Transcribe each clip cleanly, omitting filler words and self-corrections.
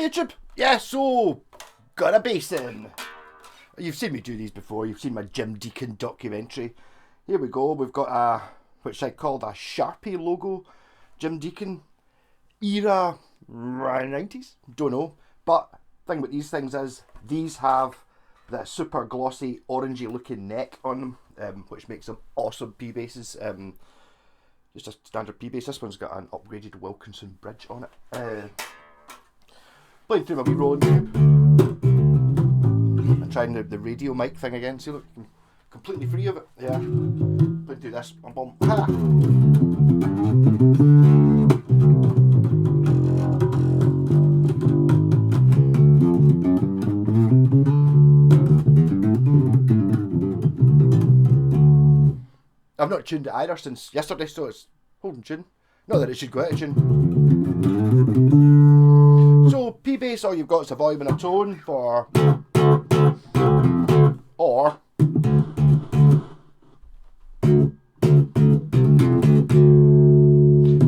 YouTube! Yeah, so, got a bass in. You've seen me do these before, you've seen my Jim Deacon documentary. Here we go, we've got a, which I called a Sharpie logo, Jim Deacon, era 90s, don't know. But thing with these things is, these have the super glossy, orangey looking neck on them, which makes them awesome P-basses. Just a standard P-bass. This one's got an upgraded Wilkinson bridge on it. Playing through my wee rolling tube. I'm trying the radio mic thing again. See, look, I'm completely free of it. Yeah. Playing through this. Boom, boom. Ha! I've not tuned it either since yesterday, so it's holding tune. Not that it should go out of tune. So, P-bass, all you've got is a volume and a tone for... Or... I'm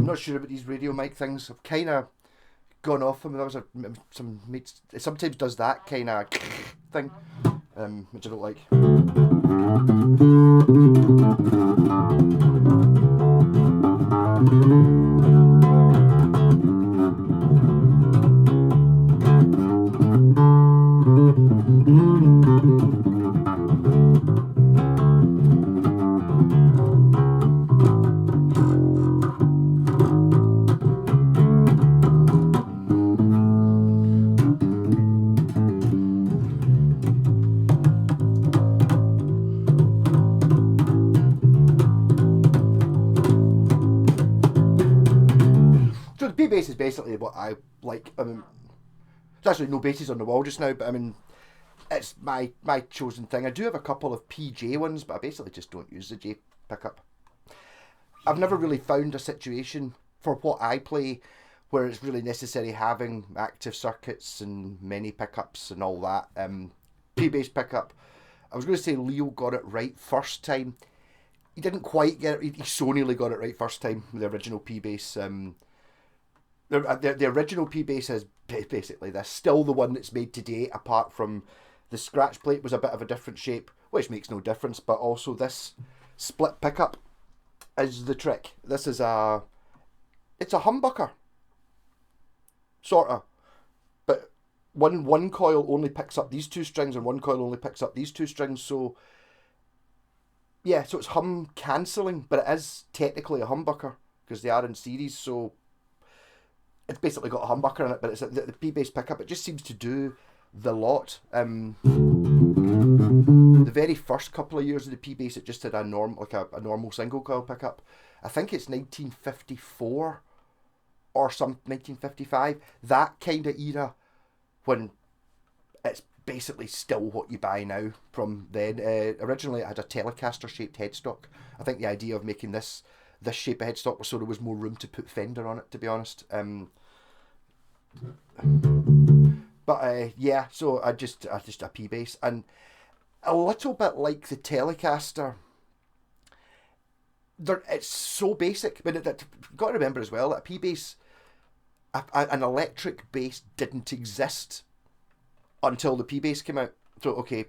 not sure about these radio mic things. I've kind of gone off them. There was it sometimes does that kind of thing, which I don't like. So the P-bass is basically what I like. I mean, there's actually no basses on the wall just now, but I mean, it's my chosen thing. I do have a couple of PJ ones, but I basically just don't use the J pickup. I've never really found a situation for what I play where it's really necessary having active circuits and many pickups and all that. P-bass pickup, I was going to say Leo got it right first time. He didn't quite get it. He Sonyly got it right first time with the original P-bass. The original P-bass is basically this, still the one that's made today, apart from the scratch plate was a bit of a different shape, which makes no difference, but also this split pickup is the trick. This is it's a humbucker, sorta, but one coil only picks up these two strings and one coil only picks up these two strings, so yeah, so it's hum cancelling, but it is technically a humbucker because they are in series, so it's basically got a humbucker in it, but it's the P-bass pickup. It just seems to do the lot. The very first couple of years of the P-bass, it just had a normal single coil pickup. I think it's 1954 or 1955. That kind of era when it's basically still what you buy now from then. Originally, it had a Telecaster-shaped headstock. I think the idea of making this shape of headstock was so there was more room to put Fender on it, to be honest. Yeah, so I just a P-bass, and a little bit like the Telecaster. It's so basic, but you've got to remember as well that a P-bass, an electric bass didn't exist until the P-bass came out. So okay,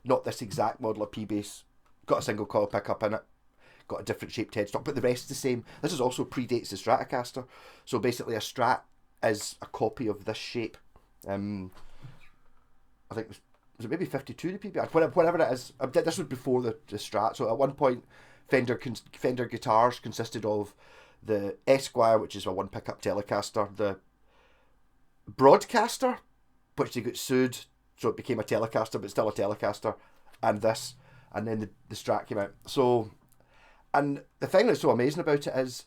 not this exact model of P-bass, got a single coil pickup in it, got a different shaped headstock, but the rest is the same. This is also predates the Stratocaster, so basically a Strat is a copy of this shape. I think was it maybe 52 the PBR, whatever it is. This was before the Strat, so at one point Fender guitars consisted of the Esquire, which is a one pickup Telecaster, the Broadcaster, which they got sued, so it became a Telecaster, but still a Telecaster, and this, and then the Strat came out. So, and the thing that's so amazing about it is,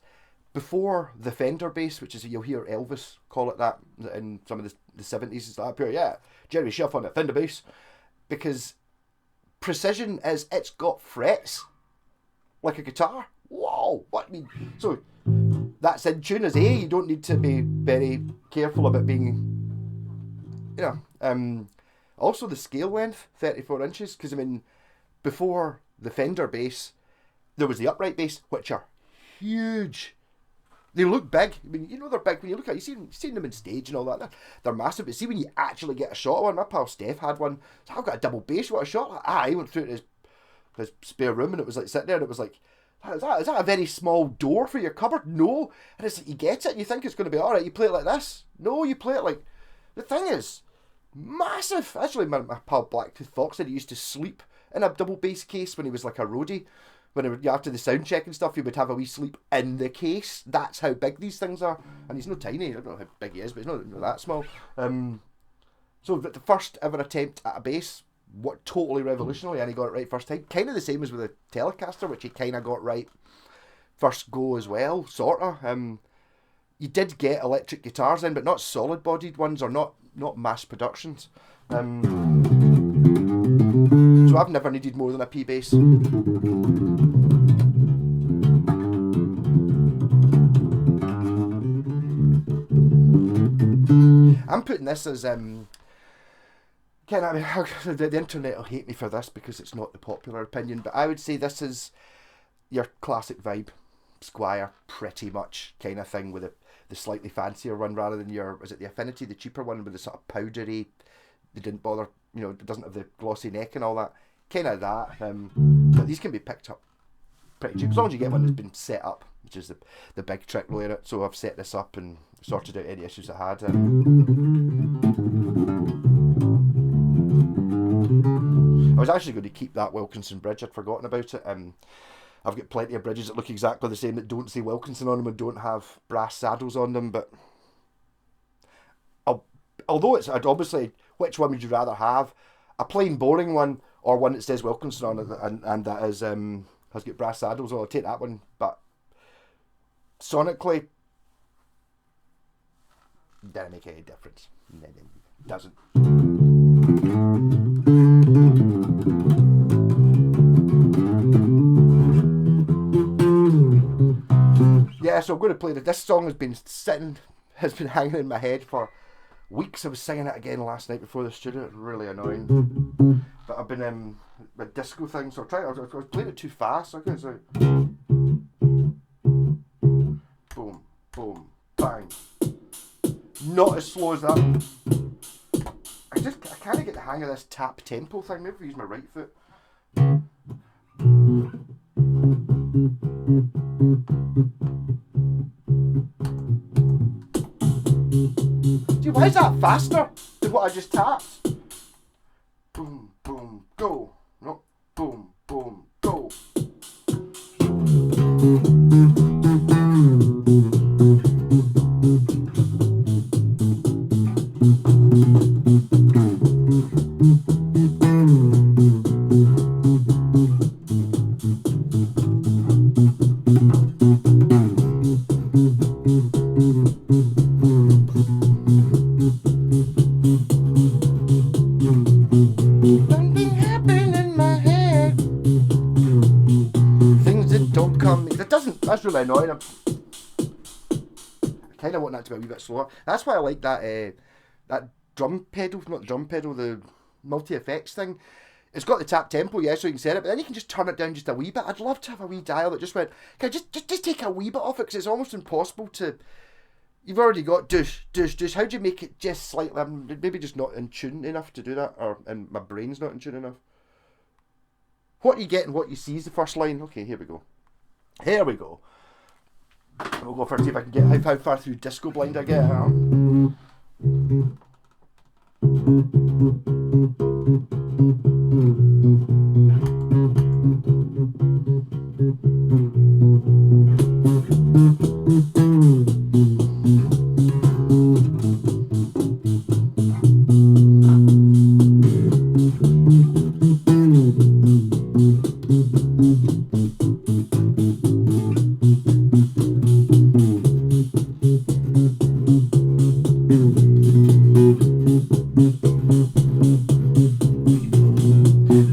before the Fender bass, which is, you'll hear Elvis call it that in some of the 70s, it's like, yeah, Jerry Schiff on a Fender bass, because precision is, it's got frets, like a guitar. Whoa, what I mean, so that's in tune as A, you don't need to be very careful about being, also the scale length, 34 inches, because I mean, before the Fender bass, there was the upright bass, which are huge. They look big. I mean, you know they're big when you look at it. You've seen them on stage and all that. They're massive. But see when you actually get a shot of one. My pal Steph had one. So I've got a double bass. What a shot! He went through it in his spare room, and it was like sitting there, and it was like, is that a very small door for your cupboard? No. And it's like you get it, and you think it's going to be all right. You play it like this. No, you play it like, the thing is massive. Actually, my pal Blacktooth Fox said he used to sleep in a double bass case when he was like a roadie. When after the sound check and stuff, he would have a wee sleep in the case. That's how big these things are. And he's not tiny. I don't know how big he is, but he's not that small. So the first ever attempt at a bass, what totally revolutionary, and he got it right first time. Kind of the same as with the Telecaster, which he kind of got right first go as well, sort of. You did get electric guitars in, but not solid-bodied ones, or not mass productions. So I've never needed more than a P bass. I'm putting this as the internet will hate me for this because it's not the popular opinion, but I would say this is your classic vibe Squire, pretty much kind of thing, with the slightly fancier one rather than is it the Affinity, the cheaper one with the sort of powdery. They didn't bother, it doesn't have the glossy neck and all that. Kind of that. But these can be picked up pretty cheap, as long as you get one that's been set up, which is the big trick really in it. So I've set this up and sorted out any issues I had. I was actually going to keep that Wilkinson bridge. I'd forgotten about it. I've got plenty of bridges that look exactly the same that don't say Wilkinson on them and don't have brass saddles on them. But although I'd obviously, which one would you rather have? A plain boring one or one that says Wilkinson on it and that is has got brass saddles on? I'll take that one. But sonically, doesn't make any difference. It doesn't. Yeah, so I'm going to play this song. Has been hanging in my head for weeks. I was singing it again last night before the studio. It's really annoying. But I've been a disco thing, so I was playing it too fast. Okay, so boom, boom, bang. Not as slow as that. I kind of get the hang of this tap tempo thing. Maybe if I use my right foot. Gee, why is that faster than what I just tapped? Boom, boom, go. No, boom, boom, go. That's really annoying. I kind of want that to be a wee bit slower. That's why I like that drum pedal, not the drum pedal, the multi-effects thing. It's got the tap tempo, yeah, so you can set it, but then you can just turn it down just a wee bit. I'd love to have a wee dial that just went, can I just take a wee bit off it, because it's almost impossible to... You've already got douche. How do you make it just slightly... I'm maybe just not in tune enough to do that, and my brain's not in tune enough. What you get and what you see is the first line. Okay, here we go. Here we go. We'll go first, see if I can get how far through Disco Blind I get.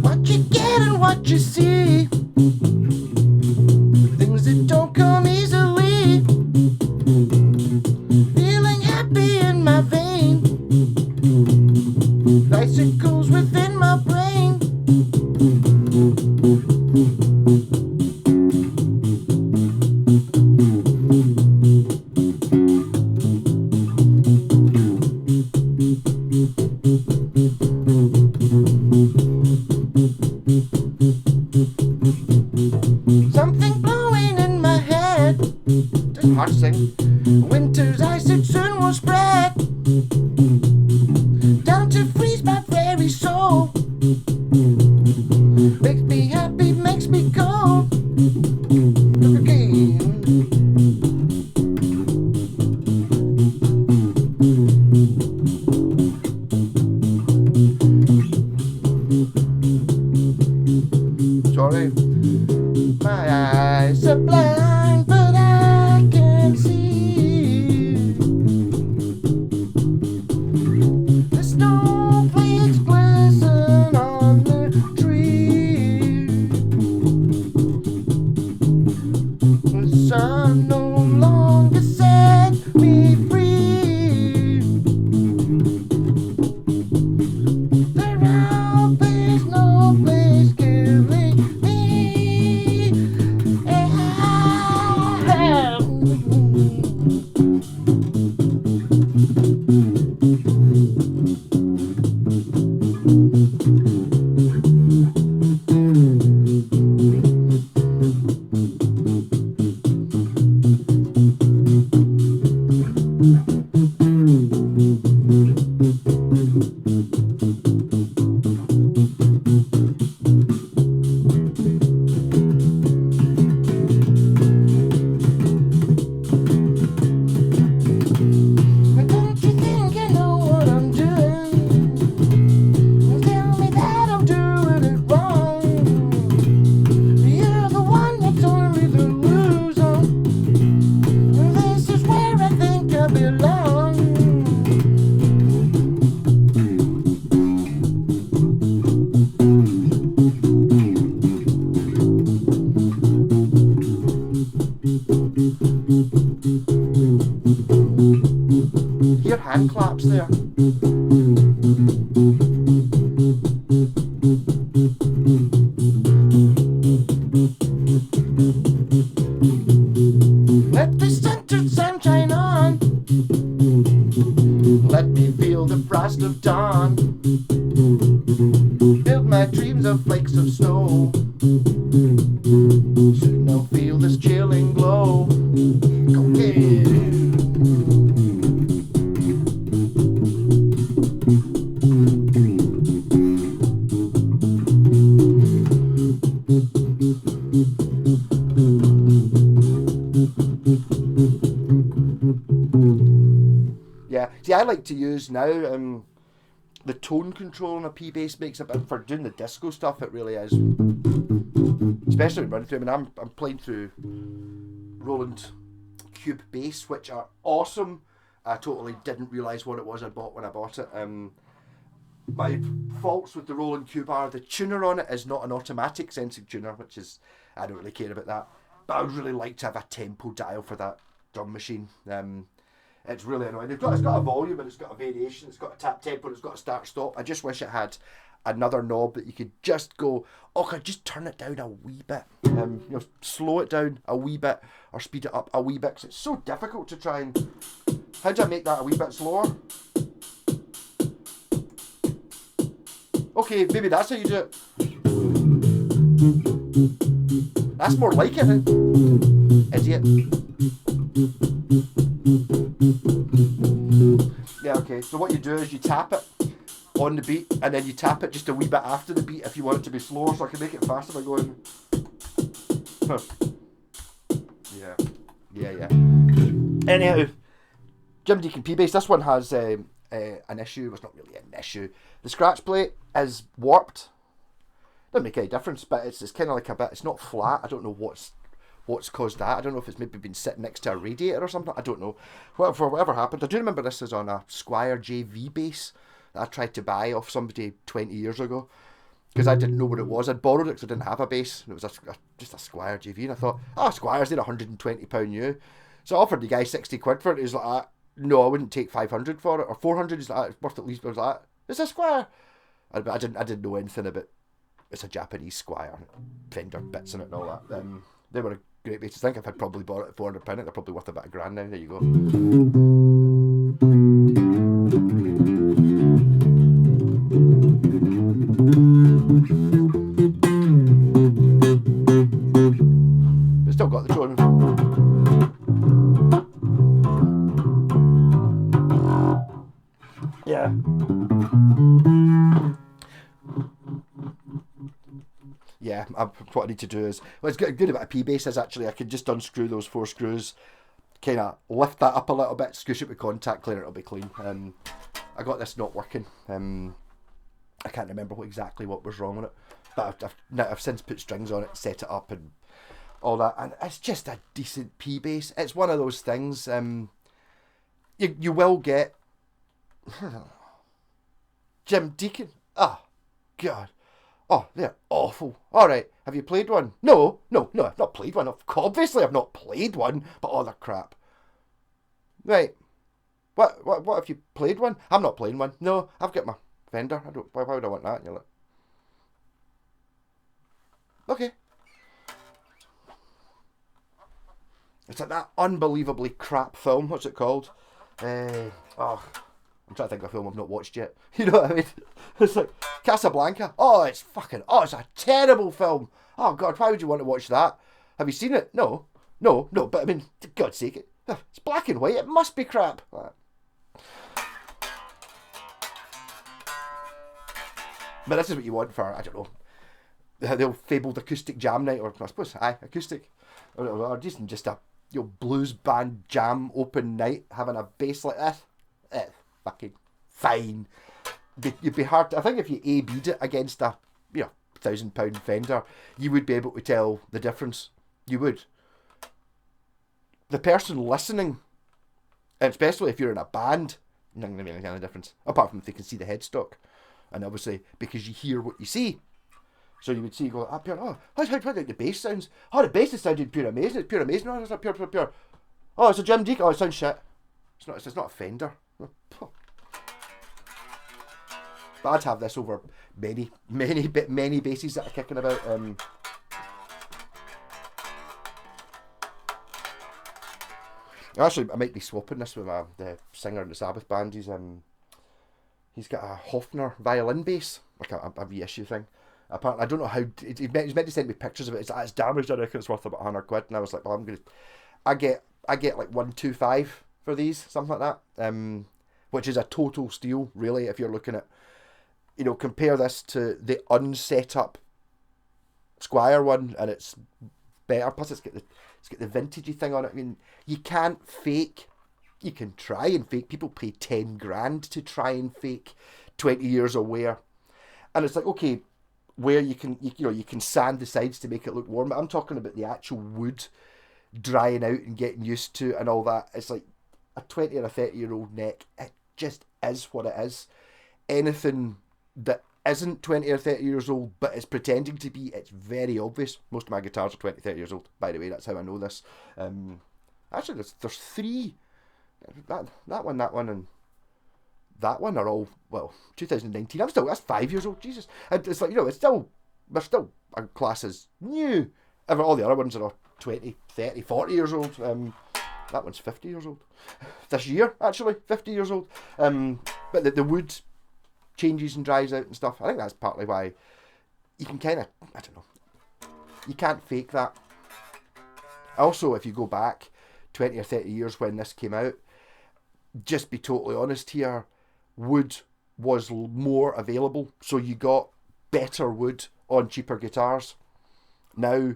What you get and what you see, things that don't come Something blowing in my head. It's hard to sing. Winter's ice it soon will spread down to freeze my very soul. Makes me happy, makes me cold. Look again. Sorry. My eyes are blind, but I can see the snowflakes glisten on the tree. The sun no longer set me free. There are place, no place killing me. Hear hand claps there. Let the centered sunshine on. Let me feel the frost of dawn. Build my dreams of flakes of snow. Soon I'll feel this chilling glow. Okay. Yeah, see, I like to use now the tone control on a P bass makes it, but for doing the disco stuff, it really is. Especially when running through. I mean, I'm playing through Roland Cube bass, which are awesome. I totally didn't realise what it was I bought when I bought it. My faults with the Roland Cube are the tuner on it is not an automatic sensing tuner, which is, I don't really care about that. But I would really like to have a tempo dial for that drum machine. It's really annoying. It's got a volume and it's got a variation. It's got a tap tempo and it's got a start stop. I just wish it had another knob that you could just go, oh, could I just turn it down a wee bit? Slow it down a wee bit or speed it up a wee bit. 'Cause it's so difficult to try and. How do I make that a wee bit slower? Okay, maybe that's how you do it. That's more like it, idiot. Yeah, okay, so what you do is you tap it on the beat and then you tap it just a wee bit after the beat if you want it to be slower, so I can make it faster by going. Yeah. Anyhow, Jim Deacon P bass. This one has an issue. Well, it's not really an issue. The scratch plate is warped. Doesn't make any difference, but it's kind of like a bit. It's not flat. I don't know what's caused that. I don't know if it's maybe been sitting next to a radiator or something. I don't know. Whatever happened. I do remember this is on a Squire JV bass that I tried to buy off somebody 20 years ago because I didn't know what it was. I'd borrowed it because I didn't have a bass. And it was just a Squire JV, and I thought, Squires, they're £120 new. So I offered the guy 60 quid for it. He's like, no, I wouldn't take 500 for it, or 400. He's like, it's worth at least. I was like, it's a Squire. But I didn't know anything about. It's a Japanese Squire, Fender bits in it and all that. They were a great bass. I think if I'd probably bought it at £400, they're probably worth about £1,000 now. There you go. Yeah, what I need to do is, what's good about a P-base is actually I can just unscrew those 4 screws, kind of lift that up a little bit, scoosh it with contact cleaner, it'll be clean. I got this not working. I can't remember exactly what was wrong with it, but I've since put strings on it, set it up and all that, and it's just a decent P-base. It's one of those things, you will get Jim Deacon. Oh, God. Oh, they're awful. Alright, have you played one? No, I've not played one. Obviously I've not played one, but oh, they're crap. Right. What have you played one? I'm not playing one. No, I've got my Fender. Why would I want that? And you're like, okay. It's like that unbelievably crap film. What's it called? I'm trying to think of a film I've not watched yet. You know what I mean? It's like Casablanca. It's a terrible film. Oh God, why would you want to watch that? Have you seen it? No. But I mean, for God's sake, it's black and white. It must be crap. But this is what you want for, I don't know, the old fabled acoustic jam night, or I suppose, acoustic, or just a blues band jam open night, having a bass like this. Fucking fine. You'd be hard to, I think if you A-B'd it against a £1,000 Fender, you would be able to tell the difference. You would. The person listening, and especially if you're in a band, not going to be any difference, apart from if they can see the headstock. And obviously, because you hear what you see. So you would see, how the bass sounds. Oh, the bass is sounding pure amazing. It's pure amazing. Oh, it's not pure. Oh, it's a Jim Deacon. Oh, it sounds shit. It's not a Fender. But I'd have this over many basses that are kicking about. Actually, I might be swapping this with the singer in the Sabbath band. He's got a Hofner violin bass, like a reissue thing. Apparently, I don't know how. He's meant to send me pictures of it. It's damaged. I reckon it's worth about £100. And I was like, well, I get like 125 for these, something like that. Which is a total steal, really, if you're looking at, compare this to the unset up Squire one, and it's better. Plus, it's got the vintagey thing on it. I mean, you can't fake. You can try and fake. People pay 10 grand to try and fake 20 years of wear, and it's like, okay, where you can sand the sides to make it look warm. But I'm talking about the actual wood drying out and getting used to and all that. It's like a 20 or a 30-year-old neck. It just is what it is. Anything that isn't 20 or 30 years old but is pretending to be, it's very obvious. Most of my guitars are 20, 30 years old, by the way. That's how I know this. Actually, there's 3. That one, and that one are all, 2019. That's 5 years old. Jesus. And it's like, they're still class as new. All the other ones are 20, 30, 40 years old. That one's 50 years old. This year, actually, 50 years old. But the wood changes and dries out and stuff. I think that's partly why you can kind of, I don't know, you can't fake that. Also, if you go back 20 or 30 years when this came out, just be totally honest here, wood was more available, so you got better wood on cheaper guitars. Now,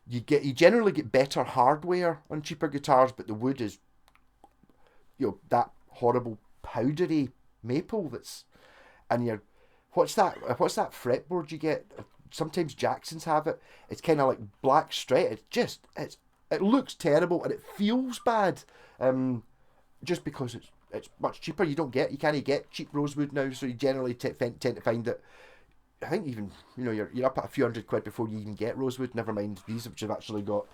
you generally get better hardware on cheaper guitars, but the wood is, that horrible powdery maple and what's that fretboard you get? Sometimes Jacksons have it. It's kind of like black straight. It looks terrible and it feels bad. Just because it's much cheaper. You can't get cheap rosewood now, so you generally tend to find that. I think even you're up at a few £100 before you even get rosewood. Never mind these, which have actually got.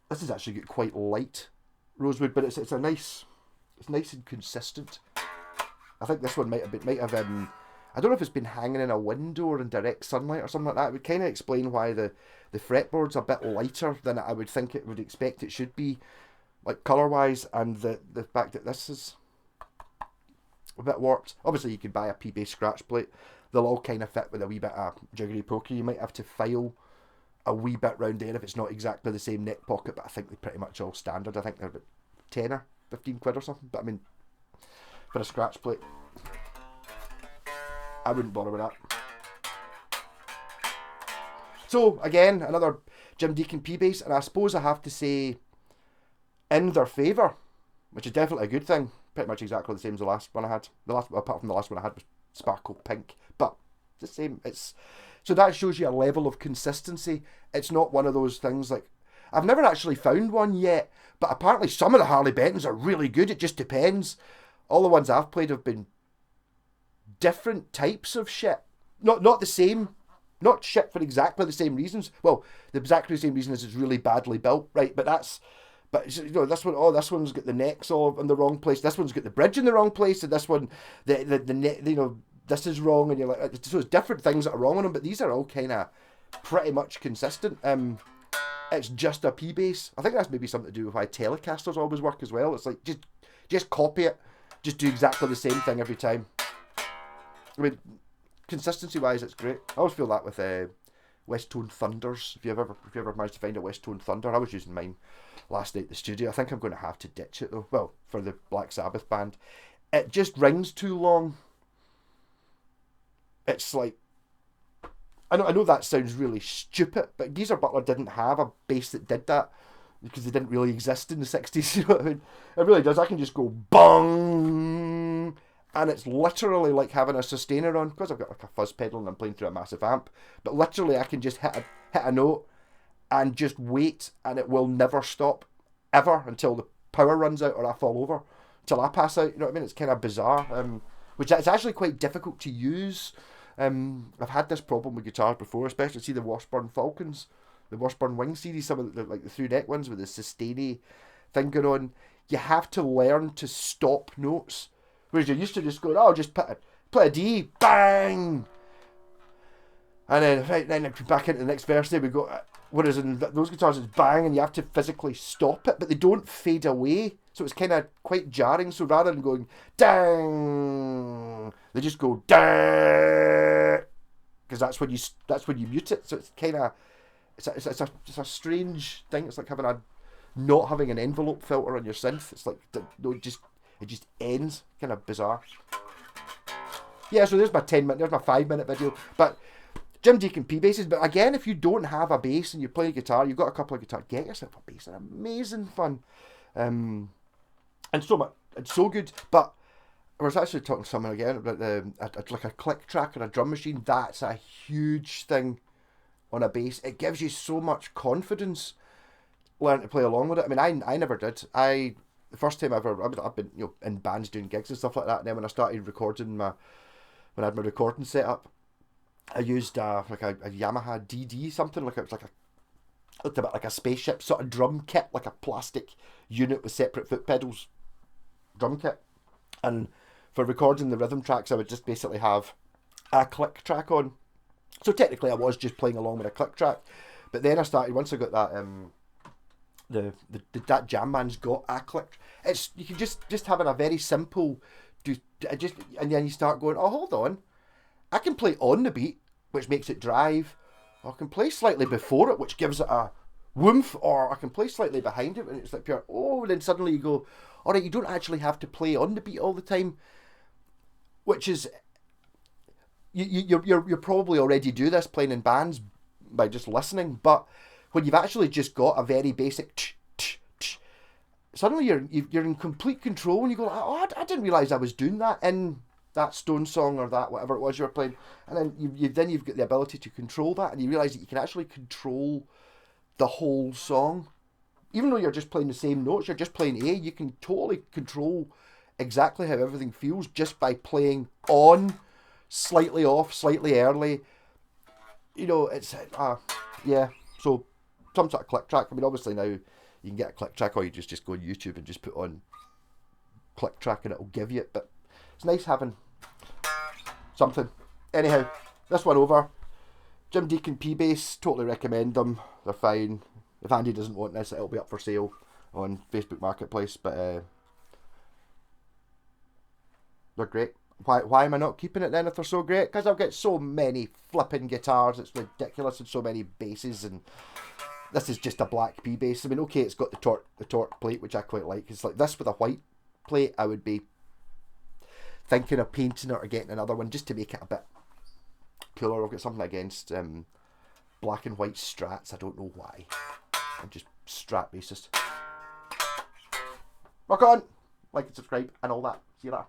This has actually got quite light rosewood, but it's nice and consistent. I think this one might have. I don't know if it's been hanging in a window or in direct sunlight or something like that. It would kind of explain why the fretboard's a bit lighter than I would think it would expect it should be, like colour wise, and the fact that this is a bit warped. Obviously, you could buy a P-base scratch plate. They'll all kind of fit with a wee bit of jiggery pokery. You might have to file a wee bit round there if it's not exactly the same neck pocket, but I think they're pretty much all standard. I think they're about £10 or £15 or something. But I mean, for a scratch plate, I wouldn't bother with that. So, again, another Jim Deacon P-bass, and I suppose I have to say, in their favour, which is definitely a good thing. Pretty much exactly the same as the last one I had. Apart from the last one I had was Sparkle Pink, but it's the same. So that shows you a level of consistency. It's not one of those things like, I've never actually found one yet, but apparently some of the Harley Bentons are really good. It just depends. All the ones I've played have been different types of shit. Not the same. Not shit for exactly the same reasons. Well, the exactly same reason is it's really badly built, right? But this one, this one's got the necks all in the wrong place. This one's got the bridge in the wrong place, and this one, the neck, this is wrong, and you're like, so it's different things that are wrong on them. But these are all kind of pretty much consistent. It's just a P-bass. I think that's maybe something to do with why Telecasters always work as well. It's like just copy it, just do exactly the same thing every time. I mean, consistency-wise, it's great. I always feel that with West Tone Thunders. If you ever managed to find a West Tone Thunder, I was using mine last night at the studio. I think I'm going to have to ditch it though. Well, for the Black Sabbath band, it just rings too long. It's like, I know that sounds really stupid, but Geezer Butler didn't have a bass that did that because they didn't really exist in the 60s. You know what I mean? It really does. I can just go bong, and it's literally like having a sustainer on, because I've got like a fuzz pedal and I'm playing through a massive amp. But literally, I can just hit a note and just wait, and it will never stop ever until the power runs out or I fall over, till I pass out. You know what I mean? It's kind of bizarre, which is actually quite difficult to use. I've had this problem with guitars before, especially see the Washburn Falcons, the Washburn Wing series, some of the like the through neck ones with the sustainy thing going on. You have to learn to stop notes, whereas you're used to just going, oh, just play a D, bang, and then back into the next verse. There we go. Whereas in those guitars, it's bang, and you have to physically stop it, but they don't fade away, so it's kind of quite jarring. So rather than going dang, they just go dang, because that's when you mute it. So it's kind of it's a strange thing. It's like not having an envelope filter on your synth. It's like it just ends. Kind of bizarre. Yeah. So there's my 5-minute video, but. Jim Deacon P-basses, but again, if you don't have a bass and you play guitar, you've got a couple of guitars, get yourself a bass. They're amazing fun, and so much. It's so good. But I was actually talking to someone again about like a click track or a drum machine. That's a huge thing on a bass. It gives you so much confidence. Learn to play along with it. I mean, I never did. The first time I've been in bands doing gigs and stuff like that. And then when I started recording when I had my recording set up, I used like a Yamaha DD something, looked a bit like a spaceship sort of drum kit, like a plastic unit with separate foot pedals drum kit. And for recording the rhythm tracks, I would just basically have a click track on. So technically I was just playing along with a click track. But then I started, once I got that, that Jam Man's got a click. You can just having a very simple, and then you start going, oh, hold on. I can play on the beat, which makes it drive, or I can play slightly before it, which gives it a woomph, or I can play slightly behind it, and it's like pure, oh, and then suddenly you go, all right, you don't actually have to play on the beat all the time, which is, you're probably already do this playing in bands by just listening, but when you've actually just got a very basic suddenly you're in complete control, and you go, oh, I didn't realise I was doing that in that Stone song or that whatever it was you were playing, and then you've got the ability to control that, and you realise that you can actually control the whole song, even though you're just playing the same notes. You're just playing A. You can totally control exactly how everything feels just by playing on, slightly off, slightly early. It's yeah. So some sort of click track. I mean, obviously now you can get a click track, or you just go on YouTube and just put on click track, and it'll give you it, but. It's nice having something. Anyhow, this one over. Jim Deacon P-bass, totally recommend them. They're fine. If Andy doesn't want this, it'll be up for sale on Facebook Marketplace. But they're great. Why am I not keeping it then if they're so great? Because I've got so many flipping guitars. It's ridiculous, and so many basses. And this is just a black P-bass. I mean, okay, it's got the torque plate, which I quite like. It's like this with a white plate. I would be thinking of painting it or getting another one just to make it a bit cooler. I've got something against black and white Strats. I don't know why. I'm just Strat bassist. Rock on! Like and subscribe and all that. See you later.